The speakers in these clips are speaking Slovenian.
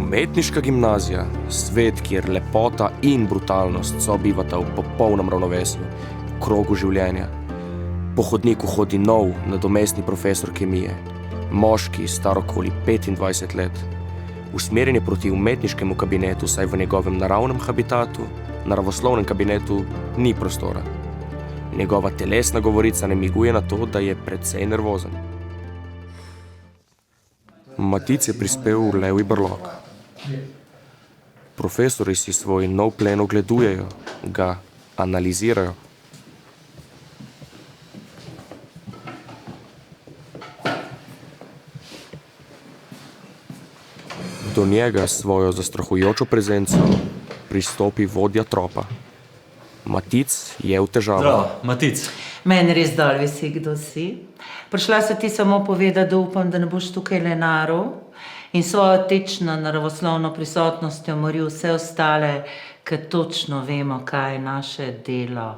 Umetniška gimnazija, svet, kjer lepota in brutalnost sobivata v popolnem ravnovesju, v krogu življenja. Po hodniku hodi nov, nadomestni profesor kemije, moški, star okoli 25 let. Usmerjen je proti umetniškemu kabinetu, saj v njegovem naravnem habitatu, naravoslovnem kabinetu, ni prostora. Njegova telesna govorica namiguje na to, da je precej nervozen. Matic je prispel v levji brlog. Profesori si svoj nov plen ogledujejo, ga analizirajo. Do njega s svojo zastrahujočo prezenco pristopi vodja tropa. Matic je v težavah. Zdravo, Matic. Meni res dol vesi, kdo si. Prišla se ti samo povedati, da upam, da ne boš tukaj le narov in svojo tečno naravoslovno prisotnostjo moril vse ostale, ker točno vemo, kaj je naše delo.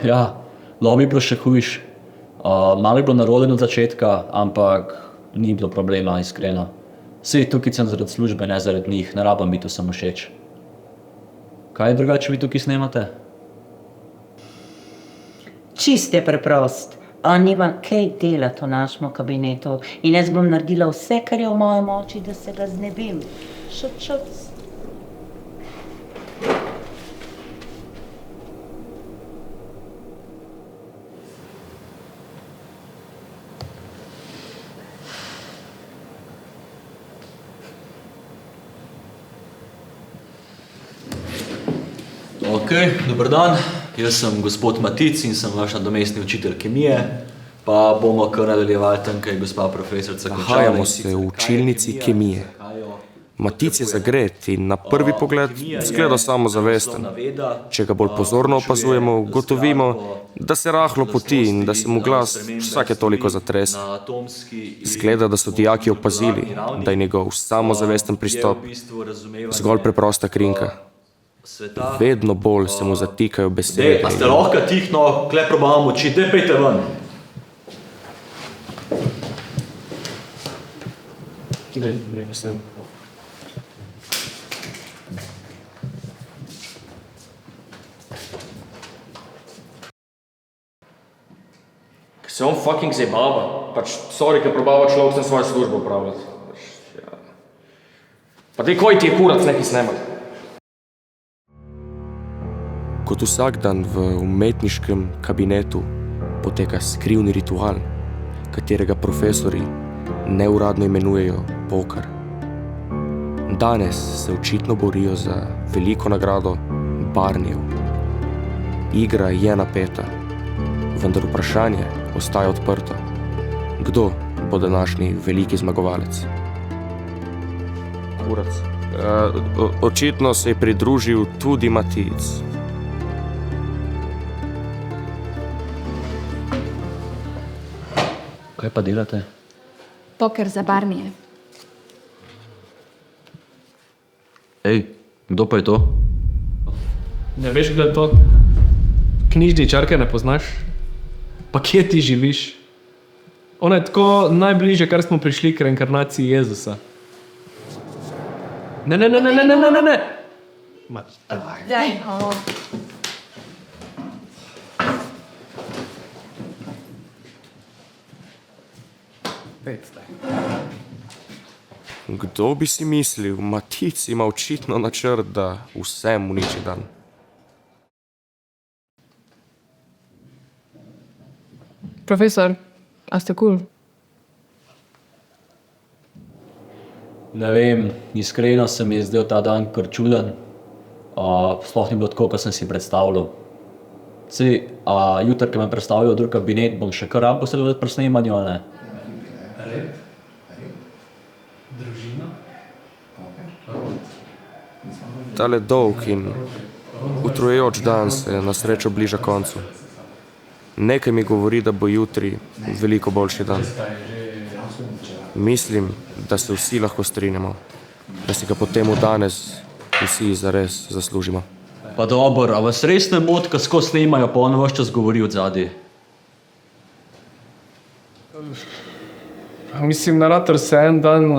Ja, lahko bi bilo še hujš. Malo je bilo narodeno od začetka, ampak ni bilo problema, iskreno. Saj tukaj sem zaradi službe, ne zaradi njih, ne rabam biti samo všeč. Kaj drugače vi tukaj snemate? Čist je preprost. On nima kaj delati v našem kabinetu in jaz bom naredila vse, kar je v moji moči, da se ga znebim. Šuc. Ok, dober dan. Jaz sem gospod Matic in sem vaš nadomestni učitelj kemije. Pa bomo kar nadaljevali tam, kaj je gospa profesorica končala. Nahajamo se v učilnici kemije. Matic je zagret in na prvi pogled zgleda samozavesten. Če ga bolj pozorno opazujemo, ugotovimo, da se rahlo poti in da se mu glas vsake toliko zatrese. Zgleda, da so dijaki opazili, da je njegov samozavesten pristop zgolj preprosta krinka. Vedno bolj se mu zatikajo besede. A ste lahko tihno, kle probavamo oči, daj pejte ven. Se on fucking zabava. Pač, sorry, ker probava človek sem svojo službo upravljati. Pa dej, koji ti je kurac nekaj snemati? Kot vsak dan v umetniškem kabinetu poteka skrivni ritual, katerega profesori neuradno imenujejo poker. Danes se očitno borijo za veliko nagrado Barnijev. Igra je napeta, vendar vprašanje ostaja odprto. Kdo bo današnji veliki zmagovalec? Kurac. Očitno se je pridružil tudi Matic. Kaj pa delate? Poker za Barnije. Ej, kdo pa je to? Ne veš, kdo je to? Knjižničarke ne poznaš? Pa kje ti živiš? Ona je tako najbližje, kar smo prišli k reinkarnaciji Jezusa. Ne. Ma, Daj. Kdo bi si mislil, Matic ima očitno načrt, da vsem uniči dan. Profesor, a ste cool? Ne vem, iskreno se mi je zdel ta dan kar čuden. Sploh ni bilo tako, kot sem si predstavljal. Jutri, ko me predstavijo v drug kabinet, bom še kar rabo posledovati pri snemanju, ali ne? Tale dolg in utrujajoč dan se na srečo bliža koncu. Nekaj mi govori, da bo jutri veliko boljši dan. Mislim, da se vsi lahko strinjamo, da si ga potem v danes vsi zares zaslužimo. Pa dobro, a vas res ne moti, ko skozi snimajo, pa on vaš čas govori od zadaj? Mislim, narator se en dan,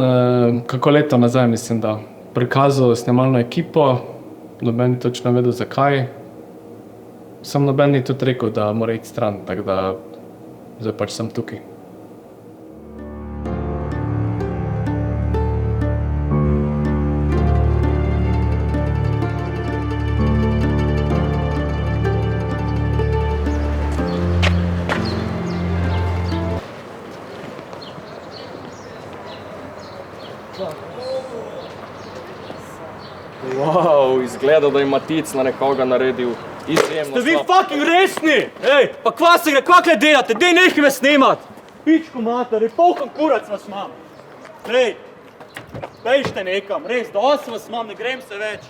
kako leto nazaj, mislim, da prikazal snemalno ekipo, noben ni točno vedel zakaj. Sam noben ni tudi rekel, da mora iti stran, tako da zdaj pač sem tukaj. Wow, izgleda, da je Matic na nekoga naredil izjemno Ste vi fucking resni? Ej, pa kva se gre, kakle delate? Dej nekaj me snimat! Pičko mater, polkan kurac vas imam. Ej, bejšte nekam, res, dosti vas imam, ne grem se več.